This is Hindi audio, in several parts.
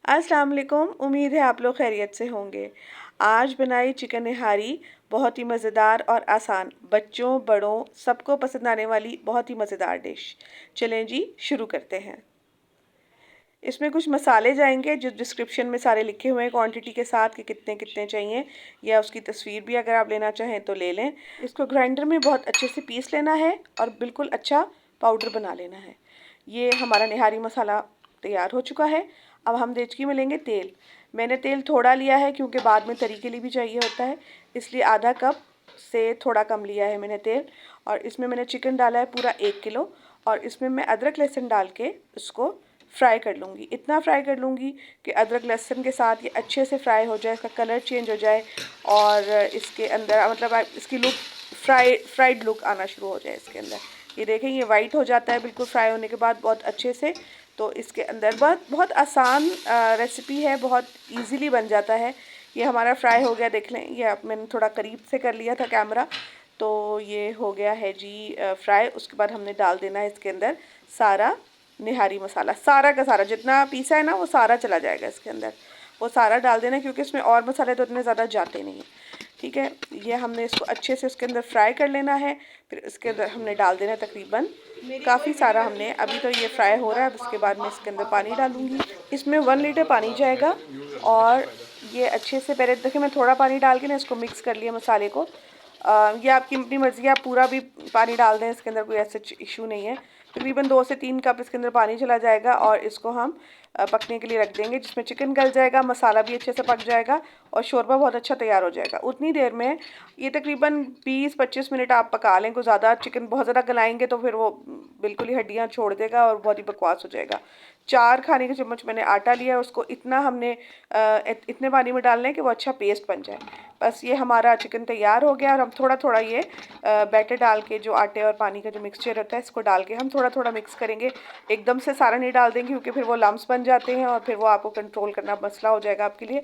अस्सलाम वालेकुम। उम्मीद है आप लोग खैरियत से होंगे। आज बनाई चिकन निहारी, बहुत ही मज़ेदार और आसान, बच्चों बड़ों सबको पसंद आने वाली बहुत ही मज़ेदार डिश। चलें जी शुरू करते हैं। इसमें कुछ मसाले जाएंगे जो डिस्क्रिप्शन में सारे लिखे हुए हैं क्वांटिटी के साथ कि कितने कितने चाहिए, या उसकी तस्वीर भी अगर आप लेना चाहें तो ले लें। इसको ग्राइंडर में बहुत अच्छे से पीस लेना है और बिल्कुल अच्छा पाउडर बना लेना है। ये हमारा निहारी मसाला तैयार हो चुका है। अब हम देचकी में लेंगे तेल। मैंने तेल थोड़ा लिया है क्योंकि बाद में तरी के लिए भी चाहिए होता है, इसलिए आधा कप से थोड़ा कम लिया है मैंने तेल। और इसमें मैंने चिकन डाला है पूरा 1 किलो, और इसमें मैं अदरक लहसुन डाल के उसको फ्राई कर लूँगी। इतना फ्राई कर लूँगी कि अदरक लहसुन के साथ ये अच्छे से फ्राई हो जाए, इसका कलर चेंज हो जाए और इसके अंदर मतलब इसकी लुक फ्राइड लुक आना शुरू हो जाए इसके अंदर। ये देखें ये वाइट हो जाता है बिल्कुल फ्राई होने के बाद बहुत अच्छे से। तो इसके अंदर बहुत बहुत आसान रेसिपी है, बहुत इजीली बन जाता है। ये हमारा फ्राई हो गया, देख लें, ये मैंने थोड़ा करीब से कर लिया था कैमरा, तो ये हो गया है जी फ्राई। उसके बाद हमने डाल देना है इसके अंदर सारा निहारी मसाला, सारा का सारा जितना पीसा है ना वो सारा चला जाएगा इसके अंदर, वो सारा डाल देना क्योंकि इसमें और मसाले तो इतने ज़्यादा जाते नहीं हैं। ठीक है, ये हमने इसको अच्छे से उसके अंदर फ्राई कर लेना है। फिर इसके अंदर हमने डाल देना तकरीबन काफ़ी सारा, हमने अभी तो ये फ्राई हो रहा है, उसके बाद मैं इसके अंदर पानी डालूँगी। इसमें 1 लीटर पानी जाएगा और ये अच्छे से पहले देखिए मैं थोड़ा पानी डाल के ना इसको मिक्स कर लिया मसाले को। ये आपकी अपनी मर्ज़ी है, आप पूरा भी पानी डाल दें, इसके अंदर कोई ऐसा इशू नहीं है। तकरीबन 2 से 3 कप इसके अंदर पानी चला जाएगा और इसको हम पकने के लिए रख देंगे, जिसमें चिकन गल जाएगा, मसाला भी अच्छे से पक जाएगा और शोरबा बहुत अच्छा तैयार हो जाएगा। उतनी देर में ये तकरीबन 20-25 मिनट आप पका लें। को ज़्यादा चिकन बहुत ज़्यादा गलाएंगे तो फिर वो बिल्कुल ही हड्डियाँ छोड़ देगा और बहुत ही बकवास हो जाएगा। 4 खाने के चम्मच मैंने आटा लिया, उसको इतना हमने इतने पानी में डालना है कि वो अच्छा पेस्ट बन जाए। बस ये हमारा चिकन तैयार हो गया और हम थोड़ा थोड़ा ये बैटर डाल के, जो आटे और पानी का जो मिक्सचर होता है, इसको डाल के हम थोड़ा थोड़ा मिक्स करेंगे। एकदम से सारा नहीं डाल देंगे क्योंकि फिर वो लम्स बन जाते हैं और फिर वो आपको कंट्रोल करना मसला हो जाएगा आपके लिए।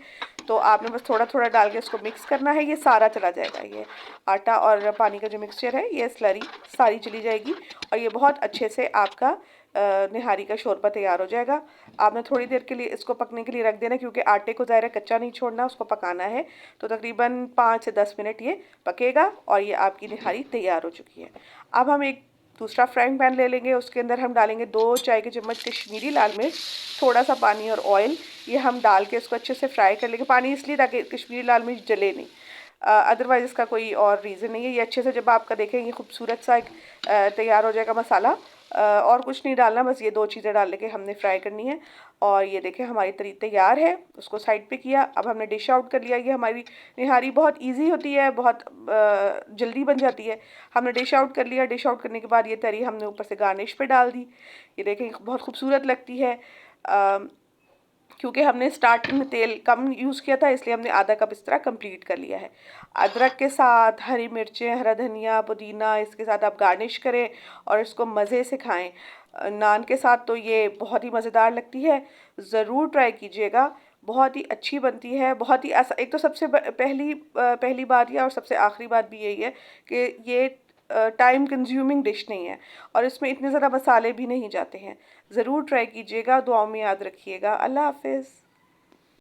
तो आपने बस थोड़ा थोड़ा डाल के इसको मिक्स करना है, ये सारा चला जाएगा। ये आटा और पानी का जो मिक्सचर है, ये स्लरी सारी चली जाएगी और ये बहुत अच्छे से आपका निहारी का शोरबा तैयार हो जाएगा। आपने थोड़ी देर के लिए इसको पकने के लिए रख देना क्योंकि आटे को ज़ाहिर कच्चा नहीं छोड़ना, उसको पकाना है। तो तकरीबन 5 से 10 मिनट ये पकेगा और ये आपकी निहारी तैयार हो चुकी है। अब हम एक दूसरा फ्राइंग पैन ले लेंगे, उसके अंदर हम डालेंगे 2 चाय के चम्मच कश्मीरी लाल मिर्च, थोड़ा सा पानी और ऑयल। ये हम डाल के इसको अच्छे से फ्राई कर लेंगे। पानी इसलिए ताकि कश्मीरी लाल मिर्च जले नहीं, अदरवाइज़ इसका कोई और रीज़न नहीं है। ये अच्छे से जब आपका देखेंगे खूबसूरत सा एक तैयार हो जाएगा मसाला, और कुछ नहीं डालना, बस ये 2 चीज़ें डाल के हमने फ्राई करनी है। और ये देखें हमारी तरी तैयार है, उसको साइड पे किया। अब हमने डिश आउट कर लिया। ये हमारी निहारी बहुत इजी होती है, बहुत जल्दी बन जाती है। हमने डिश आउट कर लिया। डिश आउट करने के बाद ये तरी हमने ऊपर से गार्निश पे डाल दी। ये देखें बहुत खूबसूरत लगती है। क्योंकि हमने स्टार्टिंग में तेल कम यूज़ किया था, इसलिए हमने आधा कप इस तरह कंप्लीट कर लिया है। अदरक के साथ हरी मिर्चें, हरा धनिया, पुदीना, इसके साथ आप गार्निश करें और इसको मज़े से खाएं। नान के साथ तो ये बहुत ही मज़ेदार लगती है, ज़रूर ट्राई कीजिएगा। बहुत ही अच्छी बनती है, बहुत ही एक तो सबसे पहली बात यह और सबसे आखिरी बात भी यही है कि ये टाइम कंज्यूमिंग डिश नहीं है और इसमें इतने ज़्यादा मसाले भी नहीं जाते हैं। ज़रूर ट्राई कीजिएगा, दुआओं में याद रखिएगा। अल्लाह हाफ़िज़।